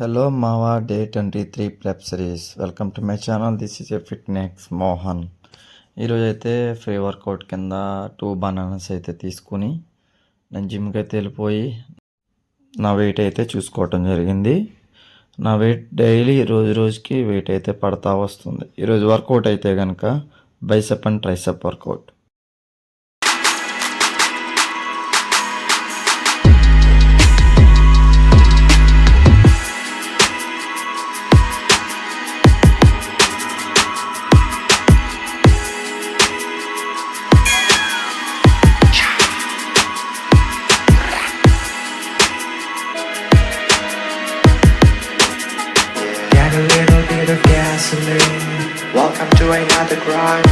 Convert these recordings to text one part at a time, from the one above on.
Hello Mawa, day 23 prep series. Welcome to my channel. This is a fitness Mohan. ఈరోజు అయితే free work out కింద 2 bananas అయితే తీసుకుని నేను జిమ్కి అయితే వెళ్ళిపోయి నా వెయిట్ అయితే చూసుకోవటం జరిగింది. నా వెయిట్ డైలీ రోజుకి వెయిట్ అయితే పడతా వస్తుంది. ఈరోజు వర్కౌట్ అయితే కనుక bicep and tricep workout. A little bit of gasoline. Welcome to another grind.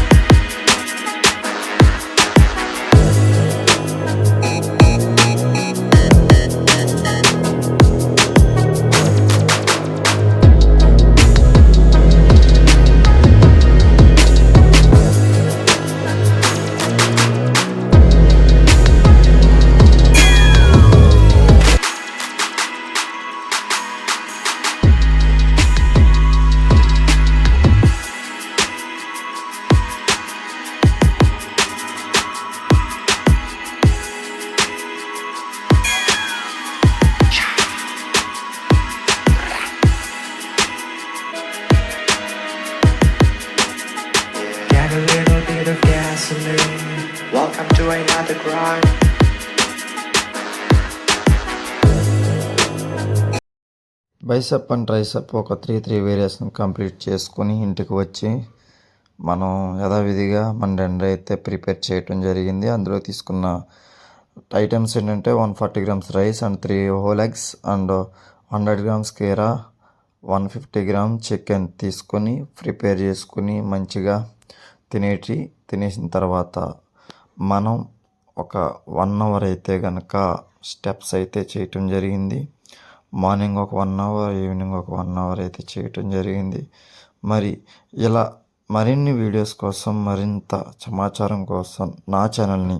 Got a little bit of gasoline. Welcome to another grind. Bicep and tricep ఒక 3 వేరియేషన్ కంప్లీట్ చేసుకుని ఇంటికి వచ్చి మనం యథావిధిగా మన డిన్నర్ అయితే ప్రిపేర్ చేయటం జరిగింది. అందులో తీసుకున్న ఐటమ్స్ ఏంటంటే 140 grams rice and 3 whole eggs and 100 grams కీరా, 150 grams చికెన్ తీసుకొని ప్రిపేర్ చేసుకుని మంచిగా తినేసిన తర్వాత మనం ఒక 1 hour అయితే కనుక స్టెప్స్ అయితే చేయటం జరిగింది. మార్నింగ్ ఒక 1 hour, ఈవినింగ్ ఒక 1 hour అయితే చేయటం జరిగింది. మరి ఇలా మరిన్ని వీడియోస్ కోసం, మరింత సమాచారం కోసం నా ఛానల్ని